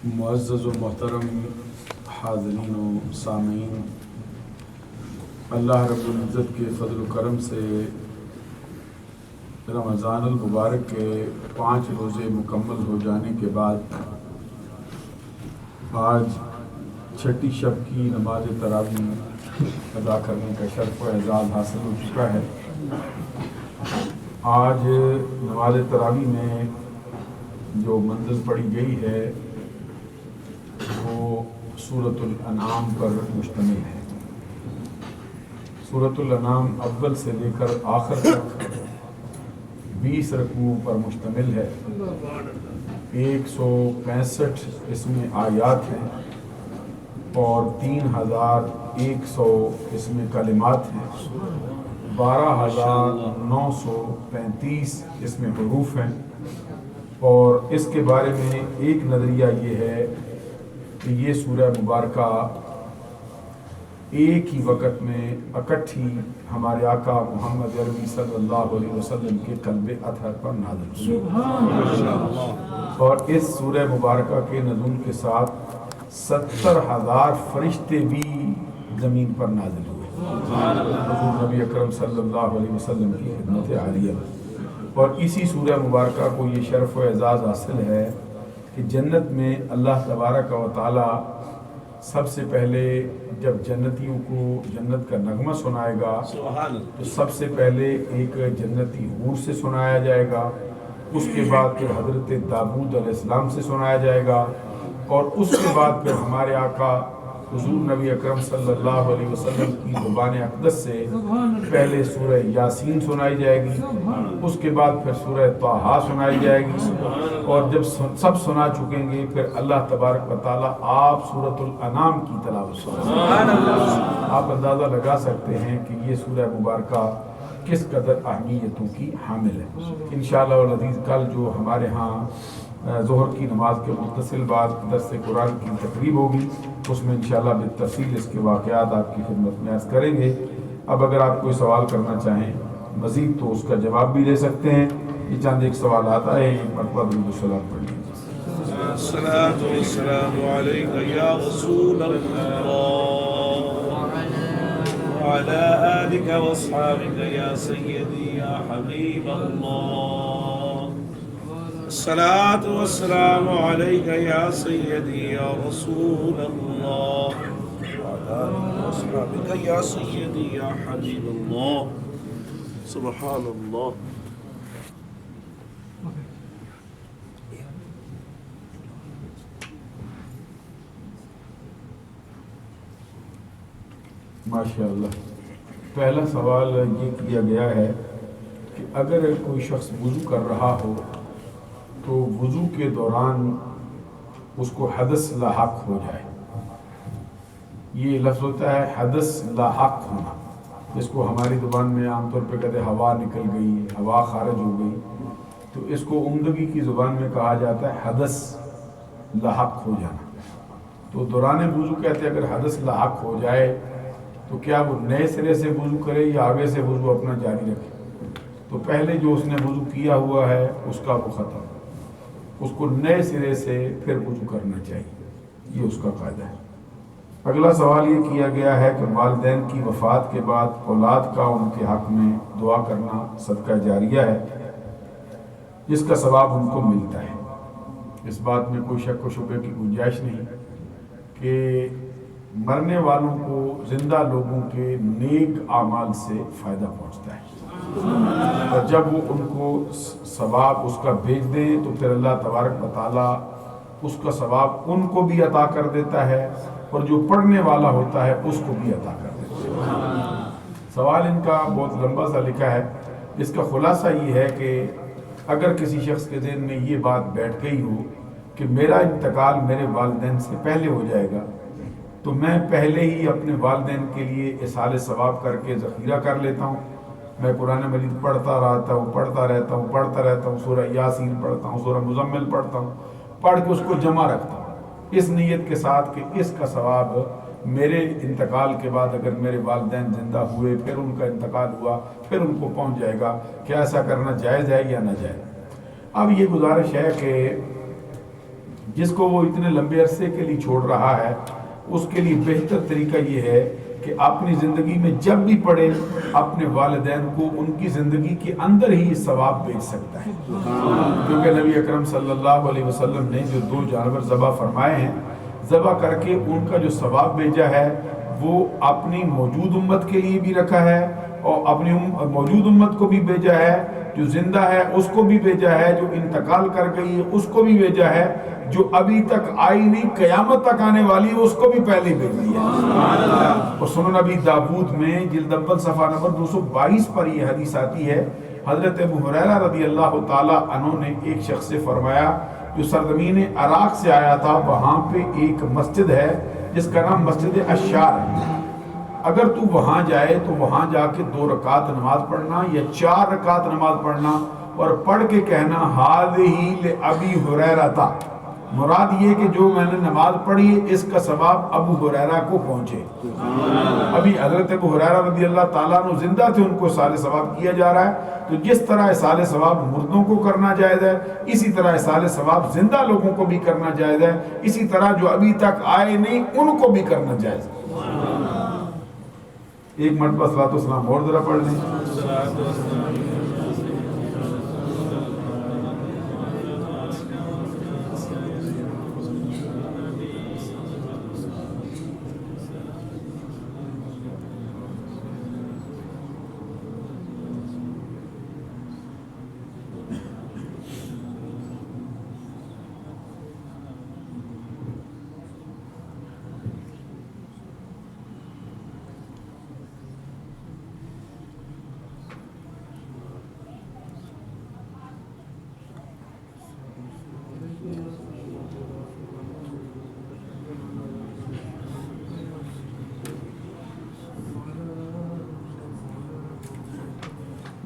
معزز و محترم حاضرین و سامعین، اللہ رب العزت کے فضل و کرم سے رمضان المبارک کے 5 روزے مکمل ہو جانے کے بعد آج چھٹی شب کی نماز تراویح ادا کرنے کا شرف و اعزاز حاصل ہو چکا ہے۔ آج نماز تراویح میں جو منزل پڑھی گئی ہے وہ سورۃ الانعام پر مشتمل ہے۔ سورۃ الانعام اول سے لے کر آخر تک 20 رکوعوں پر مشتمل ہے۔ 165 اس میں آیات ہیں اور 3100 اس میں کلمات ہیں۔ 12935 اس میں حروف ہیں، اور اس کے بارے میں ایک نظریہ یہ ہے کہ یہ سورہ مبارکہ ایک ہی وقت میں اکٹھی ہمارے آقا محمد عربی صلی اللہ علیہ وسلم کے قلب اطہر پر نازل ہوئی، اور اس سورہ مبارکہ کے نزول کے ساتھ 70,000 فرشتے بھی زمین پر نازل ہوئے حضور نبی اکرم صلی اللہ علیہ وسلم کی خدمت عالیہ میں۔ اور اسی سورہ مبارکہ کو یہ شرف و اعزاز حاصل ہے کہ جنت میں اللہ تبارک و تعالی سب سے پہلے جب جنتیوں کو جنت کا نغمہ سنائے گا تو سب سے پہلے ایک جنتی حور سے سنایا جائے گا، اس کے بعد پھر حضرت داؤد علیہ السلام سے سنایا جائے گا، اور اس کے بعد پھر ہمارے آقا حضور نبی اکرم صلی اللہ علیہ وسلم کی زبان اقدس سے پہلے سورہ یاسین سنائی جائے گی، اس کے بعد پھر سورہ طٰہٰ سنائی جائے گی، اور جب سب سنا چکیں گے پھر اللہ تبارک و تعالیٰ آپ سورۃ الانعام کی تلاوت سنائیں۔ آپ اندازہ لگا سکتے ہیں کہ یہ سورہ مبارکہ کس قدر اہمیتوں کی حامل ہے۔ انشاءاللہ العزیز کل جو ہمارے ہاں ظہر کی نماز کے متصل بعد درس قرآن کی تقریب ہوگی، اس میں انشاءاللہ بالتفصیل اس کے واقعات آپ کی خدمت میں عرض کریں گے۔ اب اگر آپ کوئی سوال کرنا چاہیں مزید تو اس کا جواب بھی دے سکتے ہیں۔ یہ چند ایک سوالات آئے ہیں، ایک مرتبہ درود و سلام پڑھ لیجیے۔ الصلاة والسلام عليك يا رسول الله وعلى آلك واصحابك يا سيدي يا حبيب الله. الصلاة والسلام عليك يا سيدي يا رسول الله وعلى آلك واصحابك يا سيدي يا حبيب الله. سبحان الله. ماشاءاللہ۔ پہلا سوال یہ کیا گیا ہے کہ اگر کوئی شخص وضو کر رہا ہو تو وضو کے دوران اس کو حدث لاحق ہو جائے، یہ لفظ ہوتا ہے حدث لاحق ہونا، جس کو ہماری زبان میں عام طور پہ کہتے ہیں ہوا نکل گئی، ہوا خارج ہو گئی، تو اس کو عمدگی کی زبان میں کہا جاتا ہے حدث لاحق ہو جانا۔ تو دوران وضو کہتے ہیں اگر حدث لاحق ہو جائے تو کیا وہ نئے سرے سے وضو کرے یا آگے سے وضو اپنا جاری رکھے؟ تو پہلے جو اس نے وضو کیا ہوا ہے اس کا وہ ختم، اس کو نئے سرے سے پھر وضو کرنا چاہیے، یہ اس کا قاعدہ ہے۔ اگلا سوال یہ کیا گیا ہے کہ والدین کی وفات کے بعد اولاد کا ان کے حق میں دعا کرنا صدقہ جاریہ ہے جس کا ثواب ان کو ملتا ہے۔ اس بات میں کوئی شک و شبہ کی گنجائش نہیں کہ مرنے والوں کو زندہ لوگوں کے نیک اعمال سے فائدہ پہنچتا ہے، اور جب وہ ان کو ثواب اس کا بھیج دیں تو پھر اللہ تبارک و تعالیٰ اس کا ثواب ان کو بھی عطا کر دیتا ہے، اور جو پڑھنے والا ہوتا ہے اس کو بھی عطا کر دیتا ہے۔ سوال ان کا بہت لمبا سا لکھا ہے، اس کا خلاصہ یہ ہے کہ اگر کسی شخص کے ذہن میں یہ بات بیٹھ گئی ہو کہ میرا انتقال میرے والدین سے پہلے ہو جائے گا تو میں پہلے ہی اپنے والدین کے لیے اصحال ثواب کر کے ذخیرہ کر لیتا ہوں، میں قرآن مجید پڑھتا رہتا ہوں، سورہ یاسین پڑھتا ہوں، سورہ مزمل پڑھتا ہوں، پڑھ کے اس کو جمع رکھتا ہوں، اس نیت کے ساتھ کہ اس کا ثواب میرے انتقال کے بعد اگر میرے والدین زندہ ہوئے پھر ان کا انتقال ہوا پھر ان کو پہنچ جائے گا۔ کیا ایسا کرنا جائز ہے یا ناجائز؟ اب یہ گزارش ہے کہ جس کو وہ اتنے لمبے عرصے کے لیے چھوڑ رہا ہے اس کے لیے بہتر طریقہ یہ ہے کہ اپنی زندگی میں جب بھی پڑھے اپنے والدین کو ان کی زندگی کے اندر ہی ثواب بھیج سکتا ہے، کیونکہ نبی اکرم صلی اللہ علیہ وسلم نے جو 2 جانور ذبح فرمائے ہیں، ذبح کر کے ان کا جو ثواب بھیجا ہے وہ اپنی موجود امت کے لیے بھی رکھا ہے اور اپنی موجود امت کو بھی بھیجا ہے، جو زندہ ہے اس کو بھی بھیجا ہے، جو انتقال کر گئی ہے اس کو بھی بھیجا ہے، جو ابھی تک آئی نہیں قیامت تک آنے والی ہے اس کو بھی پہلے بھیج دیا۔ اور سنن نبی داود میں جلد اول صفحہ نمبر 222 پر یہ حدیث آتی ہے، حضرت ابو ہریرہ رضی اللہ تعالی عنہ نے ایک شخص سے فرمایا جو سرزمین عراق سے آیا تھا، وہاں پہ ایک مسجد ہے جس کا نام مسجد اشار ہے، اگر تو وہاں جائے تو وہاں جا کے 2 رکعت نماز پڑھنا یا 4 رکعت نماز پڑھنا اور پڑھ کے کہنا ہذہ لأبی ہریرہ، مراد یہ کہ جو میں نے نماز پڑھی ہے اس کا ثواب ابو ہریرہ کو پہنچے۔ ابھی حضرت ابو ہریرہ رضی اللہ تعالیٰ عنہ زندہ تھے، ان کو اصال ثواب کیا جا رہا ہے، تو جس طرح اصال ثواب مردوں کو کرنا جائز ہے اسی طرح اصال ثواب زندہ لوگوں کو بھی کرنا جائز ہے، اسی طرح جو ابھی تک آئے نہیں ان کو بھی کرنا جائز ہے۔ ایک مرتبہ صلاۃ والسلام اور ذرا پڑھ لیں۔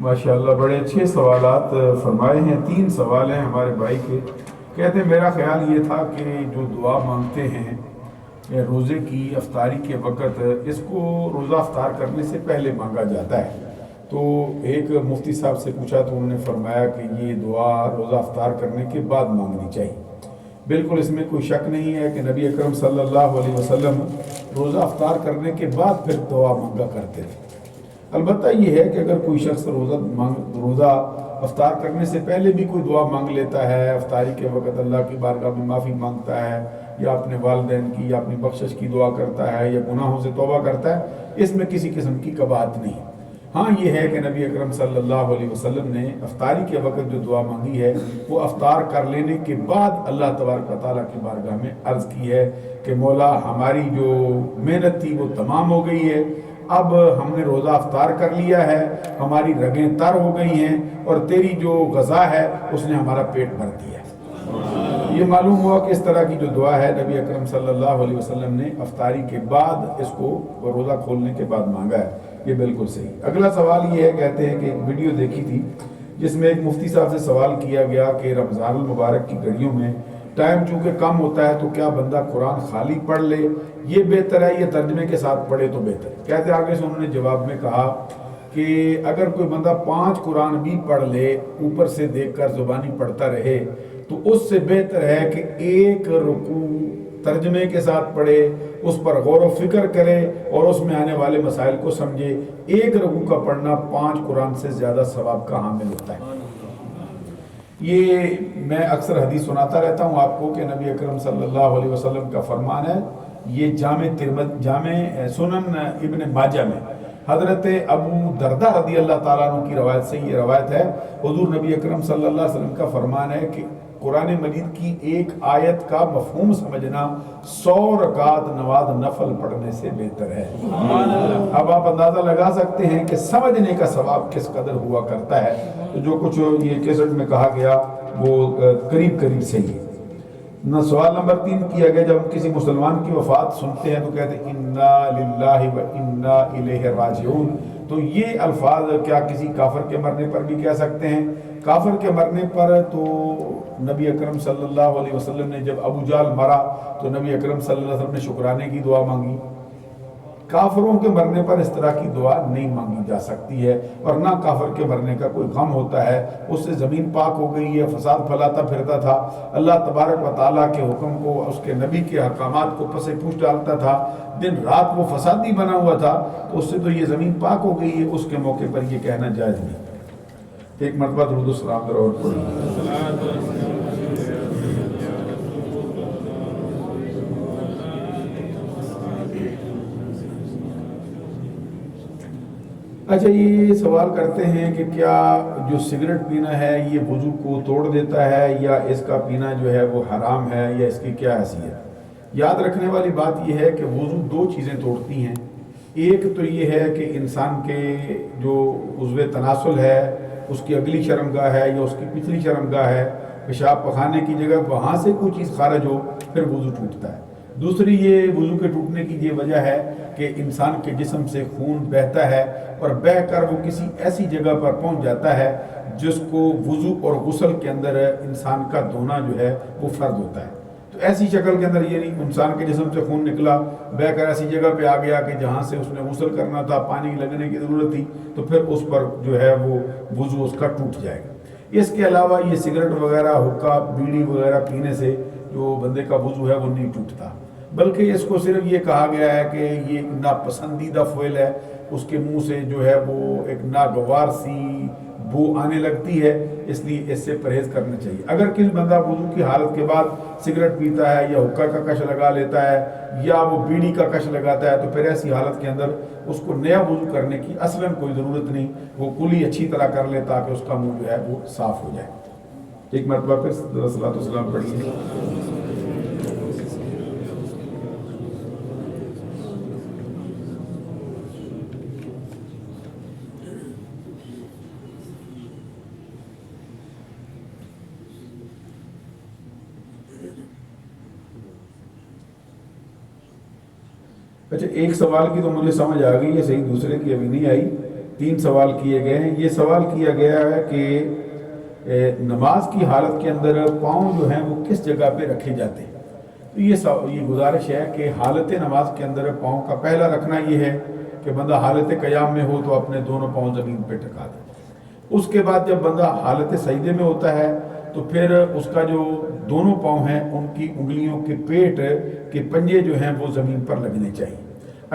ماشاءاللہ بڑے اچھے سوالات فرمائے ہیں۔ 3 سوال ہیں ہمارے بھائی کے، کہتے ہیں میرا خیال یہ تھا کہ جو دعا مانگتے ہیں روزے کی افطاری کے وقت، اس کو روزہ افطار کرنے سے پہلے مانگا جاتا ہے، تو ایک مفتی صاحب سے پوچھا تو انہوں نے فرمایا کہ یہ دعا روزہ افطار کرنے کے بعد مانگنی چاہیے۔ بالکل اس میں کوئی شک نہیں ہے کہ نبی اکرم صلی اللہ علیہ وسلم روزہ افطار کرنے کے بعد پھر دعا مانگا کرتے تھے۔ البتہ یہ ہے کہ اگر کوئی شخص روزہ افطار کرنے سے پہلے بھی کوئی دعا مانگ لیتا ہے، افطاری کے وقت اللہ کی بارگاہ میں معافی مانگتا ہے یا اپنے والدین کی یا اپنی بخشش کی دعا کرتا ہے یا گناہوں سے توبہ کرتا ہے، اس میں کسی قسم کی قباحت نہیں۔ ہاں یہ ہے کہ نبی اکرم صلی اللہ علیہ وسلم نے افطاری کے وقت جو دعا مانگی ہے وہ افطار کر لینے کے بعد اللہ تبارک و تعالیٰ کی بارگاہ میں عرض کی ہے کہ مولا ہماری جو محنت تھی وہ تمام ہو گئی ہے، اب ہم نے روزہ افطار کر لیا ہے، ہماری رگیں تر ہو گئی ہیں اور تیری جو غذا ہے اس نے ہمارا پیٹ بھر دیا ہے۔ یہ معلوم ہوا کہ اس طرح کی جو دعا ہے نبی اکرم صلی اللہ علیہ وسلم نے افطاری کے بعد اس کو روزہ کھولنے کے بعد مانگا ہے، یہ بالکل صحیح۔ اگلا سوال یہ ہے، کہتے ہیں کہ ایک ویڈیو دیکھی تھی جس میں ایک مفتی صاحب سے سوال کیا گیا کہ رمضان المبارک کی گھڑیوں میں ٹائم چونکہ کم ہوتا ہے تو کیا بندہ قرآن خالی پڑھ لے، یہ بہتر ہے یا ترجمے کے ساتھ پڑھے تو بہتر ہے؟ کہتے آگے سے انہوں نے جواب میں کہا کہ اگر کوئی بندہ 5 قرآن بھی پڑھ لے، اوپر سے دیکھ کر زبانی پڑھتا رہے، تو اس سے بہتر ہے کہ ایک رکوع ترجمے کے ساتھ پڑھے، اس پر غور و فکر کرے اور اس میں آنے والے مسائل کو سمجھے۔ ایک رکوع کا پڑھنا 5 قرآن سے زیادہ ثواب کا حامل ہوتا ہے۔ یہ میں اکثر حدیث سناتا رہتا ہوں آپ کو کہ نبی اکرم صلی اللہ علیہ وسلم کا فرمان ہے، یہ جامع سنن ابن ماجہ میں حضرت ابو دردہ رضی اللہ تعالیٰ عنہ کی روایت سے یہ روایت ہے، حضور نبی اکرم صلی اللہ علیہ وسلم کا فرمان ہے کہ قرآن مجید کی ایک آیت کا مفہوم سمجھنا 100 رکعت نماز نفل پڑھنے سے بہتر ہے۔ اب آپ اندازہ لگا سکتے ہیں کہ سمجھنے کا ثواب کس قدر ہوا کرتا ہے، تو جو کچھ یہ کیسٹ میں کہا گیا وہ قریب قریب صحیح ہے۔ سوال نمبر 3 کیا گیا، جب کسی مسلمان کی وفات سنتے ہیں تو کہتے ہیں انا للہ و انا الیہ راجعون، تو یہ الفاظ کیا کسی کافر کے مرنے پر بھی کہہ سکتے ہیں؟ کافر کے مرنے پر تو نبی اکرم صلی اللہ علیہ وسلم نے جب ابو جہل مرا تو نبی اکرم صلی اللہ علیہ وسلم نے شکرانے کی دعا مانگی، کافروں کے مرنے پر اس طرح کی دعا نہیں مانگی جا سکتی ہے، اور نہ کافر کے مرنے کا کوئی غم ہوتا ہے، اس سے زمین پاک ہو گئی ہے، فساد پھیلاتا پھرتا تھا، اللہ تبارک و تعالیٰ کے حکم کو، اس کے نبی کے احکامات کو پس پوچھ ڈالتا تھا، دن رات وہ فسادی بنا ہوا تھا، تو اس سے تو یہ زمین پاک ہو گئی ہے، اس کے موقع پر یہ کہنا جائز نہیں۔ ایک مرتبہ درود و سلام ذرا اور پڑھیں۔ اچھا، یہ سوال کرتے ہیں کہ کیا جو سگریٹ پینا ہے یہ وضو کو توڑ دیتا ہے، یا اس کا پینا جو ہے وہ حرام ہے، یا اس کی کیا حیثیت؟ یاد رکھنے والی بات یہ ہے کہ وضو دو چیزیں توڑتی ہیں۔ ایک تو یہ ہے کہ انسان کے جو عضو تناسل ہے، اس کی اگلی شرمگاہ ہے یا اس کی پچھلی شرمگاہ ہے، پیشاب پخانے کی جگہ وہاں سے کوئی چیز خارج ہو، پھر وضو ٹوٹتا ہے۔ دوسری یہ وضو کے ٹوٹنے کی یہ وجہ ہے کہ انسان کے جسم سے خون بہتا ہے، اور بہہ کر وہ کسی ایسی جگہ پر پہنچ جاتا ہے جس کو وضو اور غسل کے اندر انسان کا دھونا جو ہے وہ فرض ہوتا ہے۔ تو ایسی شکل کے اندر یہ نہیں انسان کے جسم سے خون نکلا، بہہ کر ایسی جگہ پہ آ گیا کہ جہاں سے اس نے غسل کرنا تھا، پانی لگنے کی ضرورت تھی، تو پھر اس پر جو ہے وہ وضو اس کا ٹوٹ جائے گا۔ اس کے علاوہ یہ سگریٹ وغیرہ، حقہ، بیڑی وغیرہ پینے سے جو بندے کا وضو ہے وہ نہیں ٹوٹتا، بلکہ اس کو صرف یہ کہا گیا ہے کہ یہ ناپسندیدہ فعل ہے، اس کے منہ سے جو ہے وہ ایک ناگوار سی بو آنے لگتی ہے، اس لیے اس سے پرہیز کرنا چاہیے۔ اگر کسی بندہ وضو کی حالت کے بعد سگریٹ پیتا ہے یا حقہ کا کش لگا لیتا ہے یا وہ بیڑی کا کش لگاتا ہے، تو پھر ایسی حالت کے اندر اس کو نیا وضو کرنے کی اصلاً کوئی ضرورت نہیں، وہ کلی اچھی طرح کر لے تاکہ اس کا منہ جو ہے وہ صاف ہو جائے۔ ایک مرتبہ پھر صلاۃ والسلام پڑھیے۔ اچھا، ایک سوال کی تو مجھے سمجھ آ گئی ہے صحیح، دوسرے کی ابھی نہیں آئی۔ 3 سوال کیے گئے ہیں۔ یہ سوال کیا گیا ہے کہ نماز کی حالت کے اندر پاؤں جو ہیں وہ کس جگہ پہ رکھے جاتے ہیں؟ تو یہ گزارش ہے کہ حالت نماز کے اندر پاؤں کا پہلا رکھنا یہ ہے کہ بندہ حالت قیام میں ہو تو اپنے دونوں پاؤں زمین پہ ٹکا دے۔ اس کے بعد جب بندہ حالت سجدے میں ہوتا ہے تو پھر اس کا جو دونوں پاؤں ہیں ان کی انگلیوں کے پیٹ کے پنجے جو ہیں وہ زمین پر لگنے چاہیے۔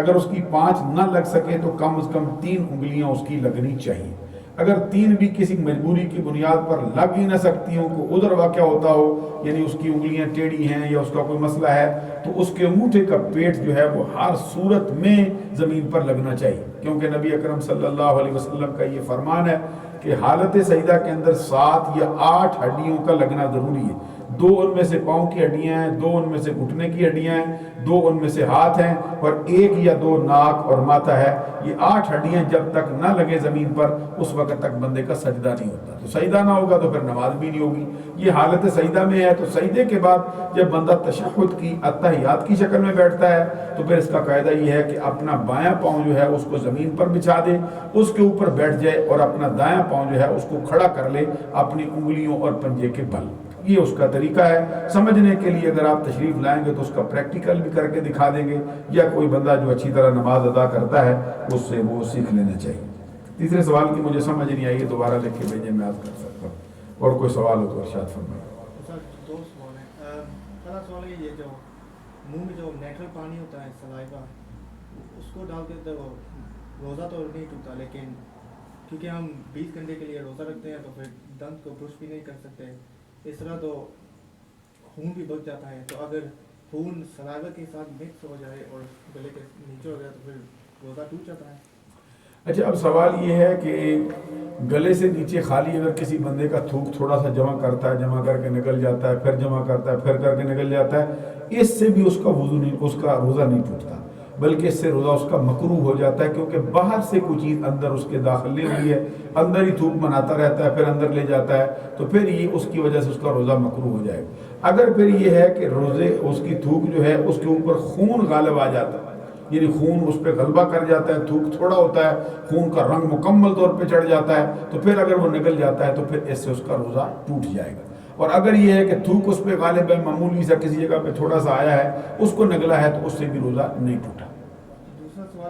اگر اس کی 5 نہ لگ سکے تو کم از کم 3 انگلیاں اس کی لگنی چاہیے۔ اگر 3 بھی کسی مجبوری کی بنیاد پر لگ ہی نہ سکتی ہوں، کوئی عذر واقع ہوتا ہو، یعنی اس کی انگلیاں ٹیڑھی ہیں یا اس کا کوئی مسئلہ ہے، تو اس کے انگوٹھے کا پیٹ جو ہے وہ ہر صورت میں زمین پر لگنا چاہیے، کیونکہ نبی اکرم صلی اللہ علیہ وسلم کا یہ فرمان ہے کہ حالت سجدہ کے اندر 7 یا 8 ہڈیوں کا لگنا ضروری ہے۔ 2 ان میں سے پاؤں کی ہڈیاں ہیں، 2 ان میں سے گھٹنے کی ہڈیاں ہیں، 2 ان میں سے ہاتھ ہیں، اور 1 یا 2 ناک اور ماتھا ہے۔ یہ 8 ہڈیاں جب تک نہ لگے زمین پر اس وقت تک بندے کا سجدہ نہیں ہوتا۔ تو سجدہ نہ ہوگا تو پھر نماز بھی نہیں ہوگی۔ یہ حالت سجدہ میں ہے۔ تو سجدے کے بعد جب بندہ تشہد کی اتحیات کی شکل میں بیٹھتا ہے تو پھر اس کا قاعدہ یہ ہے کہ اپنا بایاں پاؤں جو ہے اس کو زمین پر بچھا دے، اس کے اوپر بیٹھ جائے، اور اپنا دایاں پاؤں جو ہے اس کو کھڑا کر لے اپنی انگلیوں اور پنجے کے بل۔ یہ اس کا طریقہ ہے۔ سمجھنے کے لیے اگر آپ تشریف لائیں گے تو اس کا پریکٹیکل بھی کر کے دکھا دیں گے، یا کوئی بندہ جو اچھی طرح نماز ادا کرتا ہے اس سے وہ سیکھ لینا چاہیے۔ تیسرے سوال کی مجھے سمجھ نہیں آئی ہے، دوبارہ لکھ کے بھیجیں، میں یاد کر سکتا ہوں۔ اور کوئی سوال ہو تو ارشاد فرمائیں۔ دو سوال ہیں۔ پہلا سوال ہے یہ جو منہ میں جو نیچرل پانی ہوتا ہے سلائیوا، اس کو ڈال کے تو روزہ تو نہیں ٹوٹتا، لیکن کیونکہ ہم 20 گھنٹے کے لیے روزہ رکھتے ہیں تو پھر دنت کو برش بھی نہیں کر سکتے، اس طرح تو خون بھی بچ جاتا ہے۔ تو اگر خون سلائیوا کے ساتھ مکس ہو جائے اور گلے کے نیچے ہو گیا تو پھر روزہ ٹوٹ جاتا ہے۔ اچھا، اب سوال یہ ہے کہ گلے سے نیچے خالی اگر کسی بندے کا تھوک تھوڑا سا جمع کرتا ہے، جمع کر کے نکل جاتا ہے، پھر جمع کرتا ہے، پھر کر کے نکل جاتا ہے، اس سے بھی اس کا وضو نہیں، اس کا روزہ نہیں ٹوٹتا، بلکہ اس سے روزہ اس کا مکروہ ہو جاتا ہے، کیونکہ باہر سے کوئی چیز اندر اس کے داخل نہیں ہوئی ہے، اندر ہی تھوک بناتا رہتا ہے، پھر اندر لے جاتا ہے، تو پھر یہ اس کی وجہ سے اس کا روزہ مکروہ ہو جائے گا۔ اگر پھر یہ ہے کہ روزے اس کی تھوک جو ہے اس کے اوپر خون غالب آ جاتا ہے، یعنی خون اس پہ غلبہ کر جاتا ہے، تھوک تھوڑا ہوتا ہے، خون کا رنگ مکمل طور پہ چڑھ جاتا ہے، تو پھر اگر وہ نکل جاتا ہے تو پھر اس سے اس کا روزہ ٹوٹ جائے گا۔ اور اگر یہ ہے کہ تھوک اس پہ غالب ہے، معمولی سا کسی جگہ پہ تھوڑا سا آیا ہے، اس کو نگلا ہے، تو اس سے بھی روزہ نہیں ٹوٹا۔ دوسرا سوال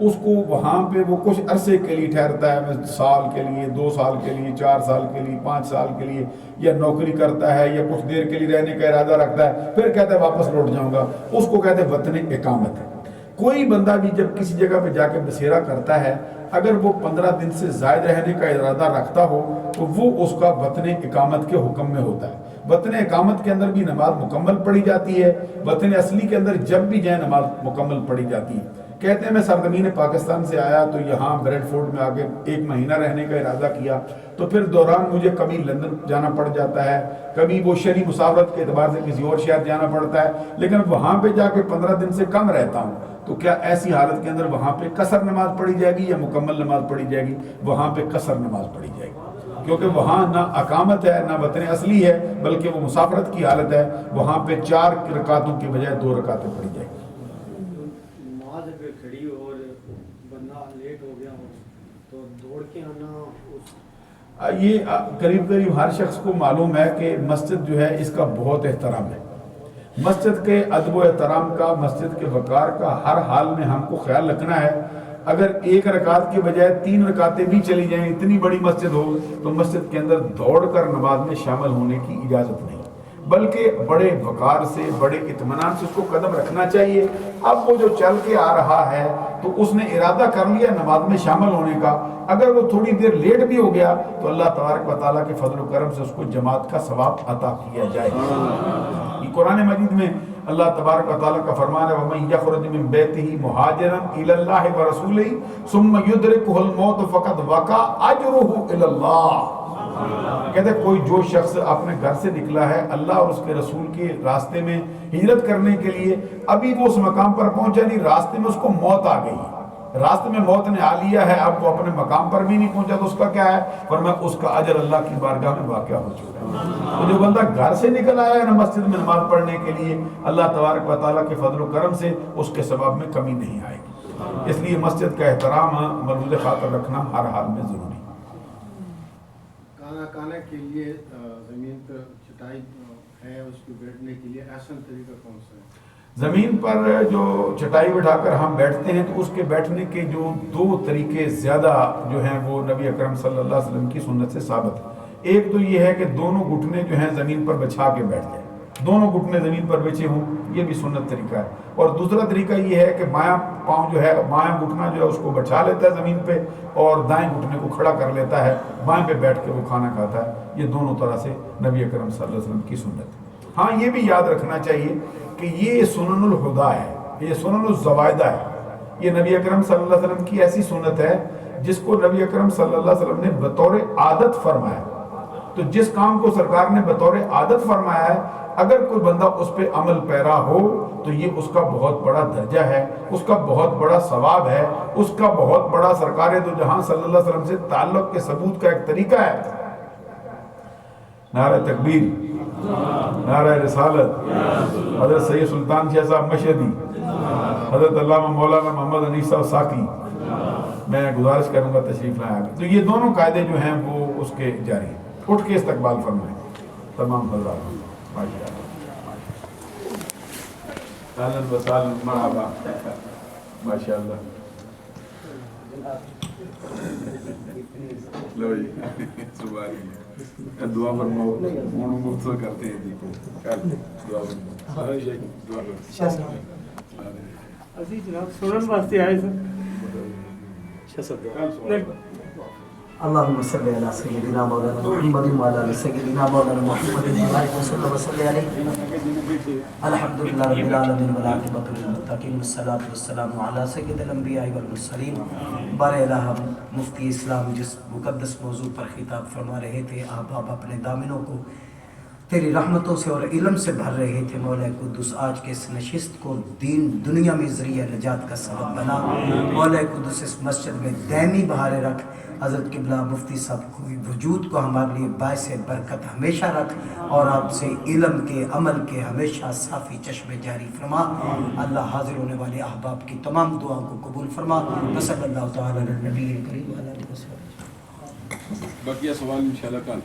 اس کو وہاں پہ وہ کچھ عرصے کے لیے ٹھہرتا ہے، میں سال کے لیے، 2 سال کے لیے، 4 سال کے لیے، 5 سال کے لیے، یا نوکری کرتا ہے یا کچھ دیر کے لیے رہنے کا ارادہ رکھتا ہے، پھر کہتا ہے واپس لوٹ جاؤں گا، اس کو کہتے ہیں وطن اقامت ہے۔ کوئی بندہ بھی جب کسی جگہ پہ جا کے بسیرا کرتا ہے، اگر وہ 15 دن سے زائد رہنے کا ارادہ رکھتا ہو تو وہ اس کا وطن اقامت کے حکم میں ہوتا ہے۔ وطن اقامت کے اندر بھی نماز مکمل پڑھی جاتی ہے، وطن اصلی کے اندر جب بھی جائے نماز مکمل پڑھی جاتی ہے۔ کہتے ہیں میں سرزمین پاکستان سے آیا تو یہاں بریڈ فورڈ میں آگے 1 مہینہ رہنے کا ارادہ کیا، تو پھر دوران مجھے کبھی لندن جانا پڑ جاتا ہے، کبھی وہ شہری مسافرت کے اعتبار سے کسی اور شہر جانا پڑتا ہے، لیکن وہاں پہ جا کے 15 دن سے کم رہتا ہوں، تو کیا ایسی حالت کے اندر وہاں پہ قصر نماز پڑھی جائے گی یا مکمل نماز پڑھی جائے گی؟ وہاں پہ قصر نماز پڑھی جائے گی، کیونکہ وہاں نہ اقامت ہے نہ وطن اصلی ہے، بلکہ وہ مسافرت کی حالت ہے۔ وہاں پہ 4 رکعتوں کی بجائے 2 رکعتیں پڑھی جائے گی۔ نماز اگر کھڑی اور بندہ لیٹ ہو گیا ہو تو دوڑ کے آنا، یہ قریب ہر شخص کو معلوم ہے کہ مسجد جو ہے اس کا بہت احترام ہے۔ مسجد کے ادب و احترام کا، مسجد کے وقار کا ہر حال میں ہم کو خیال رکھنا ہے۔ اگر 1 رکعت کے بجائے 3 رکعتیں بھی چلی جائیں، اتنی بڑی مسجد ہو، تو مسجد کے اندر دوڑ کر نماز میں شامل ہونے کی اجازت نہیں، بلکہ بڑے وقار سے، بڑے اطمینان سے اس کو قدم رکھنا چاہیے۔ اب وہ جو چل کے آ رہا ہے تو اس نے ارادہ کر لیا نماز میں شامل ہونے کا، اگر وہ تھوڑی دیر لیٹ بھی ہو گیا تو اللہ تبارک و تعالیٰ کے فضل و کرم سے اس کو جماعت کا ثواب عطا کیا جائے۔ یہ قرآن مجید میں اللہ تبارک و تعالیٰ کا فرمان ہے وَمَن يَخْرُجْ مِن بَيْتِهِ مُهَاجِرًا إِلَى اللَّهِ وَرَسُولِهِ ثُمَّ يُدْرِكُهُ الْمَوْتُ فَقَدْ وَقَعَ أَجْرُهُ إِلَى اللَّهِ۔ کہتے کوئی جو شخص اپنے گھر سے نکلا ہے اللہ اور اس کے رسول کے راستے میں ہجرت کرنے کے لیے، ابھی وہ اس مقام پر پہنچا نہیں، راستے میں اس کو موت آ گئی، راستے میں موت نے آ لیا ہے، اب وہ اپنے مقام پر بھی نہیں پہنچا تو اس کا کیا ہے؟ فرمایا اس کا اجر اللہ کی بارگاہ میں واقع ہو چکا ہے۔ تو جو بندہ گھر سے نکل آیا ہے نا مسجد میں نماز پڑھنے کے لیے، اللہ تبارک و تعالیٰ کے فضل و کرم سے اس کے ثواب میں کمی نہیں آئے گی۔ اس لیے مسجد کا احترام ملحوظ خاطر رکھنا ہر حال میں ضروری ہے۔ کھانا کے لیے زمین پر چٹائی ہے، اس پہ بیٹھنے کے لیے آسان طریقہ کون سا ہے؟ زمین پر جو چٹائی بٹھا کر ہم بیٹھتے ہیں تو اس کے بیٹھنے کے جو 2 طریقے زیادہ جو ہیں وہ نبی اکرم صلی اللہ علیہ وسلم کی سنت سے ثابت ہے۔ ایک تو یہ ہے کہ دونوں گھٹنے جو ہیں زمین پر بچھا کے بیٹھ جائیں، دونوں گھٹنے زمین پر بچھے ہوں، یہ بھی سنت طریقہ ہے۔ اور دوسرا طریقہ یہ ہے کہ بایاں پاؤں جو ہے، بایاں گھٹنا جو ہے اس کو بچھا لیتا ہے زمین پہ اور دائیں گھٹنے کو کھڑا کر لیتا ہے، بائیں پہ بیٹھ کے وہ کھانا کھاتا ہے۔ یہ دونوں طرح سے نبی اکرم صلی اللہ علیہ وسلم کی سنت ہے۔ ہاں یہ بھی یاد رکھنا چاہیے کہ یہ سنن الہدا ہے، یہ سنن الزوائدہ ہے، یہ نبی اکرم صلی اللہ علیہ وسلم کی ایسی سنت ہے جس کو نبی اکرم صلی اللہ علیہ وسلم نے بطور عادت فرمایا۔ تو جس کام کو سرکار نے بطور عادت فرمایا ہے، اگر کوئی بندہ اس پہ عمل پیرا ہو تو یہ اس کا بہت بڑا درجہ ہے، اس کا بہت بڑا ثواب ہے، اس کا بہت بڑا سرکار دو جہاں صلی اللہ علیہ وسلم سے تعلق کے ثبوت کا ایک طریقہ ہے۔ نعرہ تکبیر، نعرہ رسالت، حضرت سید سلطان شاہ صاحب مشہدی، حضرت علامہ مولانا محمد حنیف صاحب ساقی، میں گزارش کروں گا تشریف لائیں آگے۔ تو یہ دونوں قاعدے جو ہیں وہ اس کے جاری ہیں۔ اٹھ کے استقبال فرمائیں تمام حضرات۔ اہلاً وسہلاً، مرحبا، ماشاءاللہ۔ لو جی سبحان اللہ، دعا فرماؤ، مختصر کرتے ہیں جی کو دعا فرماؤ۔ ਅਸੀਂ ਜਨਾਬ ਸੁਣਨ ਵਾਸਤੇ ਆਏ ਸਨ। اللهم صل على سيدنا مولانا محمد وعلى ال سيدنا مولانا محمد وبارك وسلم عليه. الحمد لله رب العالمين والعاقبۃ للمتقین والصلاۃ والسلام علی سید الانبیاء والمرسلین۔ بارہ الہ مفتی اسلام جس مقدس موضوع پر خطاب فرما رہے تھے، احباب اپنے دامنوں کو تیری رحمتوں سے اور علم سے بھر رہے تھے۔ مولا قدس آج کے اس نشست کو دین دنیا میں ذریعہ نجات کا سبب بنا۔ مولا قدس اس مسجد میں دائمی بہارے رکھ، حضرت قبلہ مفتی صاحب کو وجود کو ہمارے لیے باعث برکت ہمیشہ رکھ، اور آپ سے علم کے عمل کے ہمیشہ صافی چشمے جاری فرما۔ اللہ حاضر ہونے والے احباب کی تمام دعاؤں کو قبول فرما۔ صلی اللہ تعالیٰ علی النبی الکریم وعلی آلہ وصحبہ۔ بقیہ سوال انشاءاللہ کل۔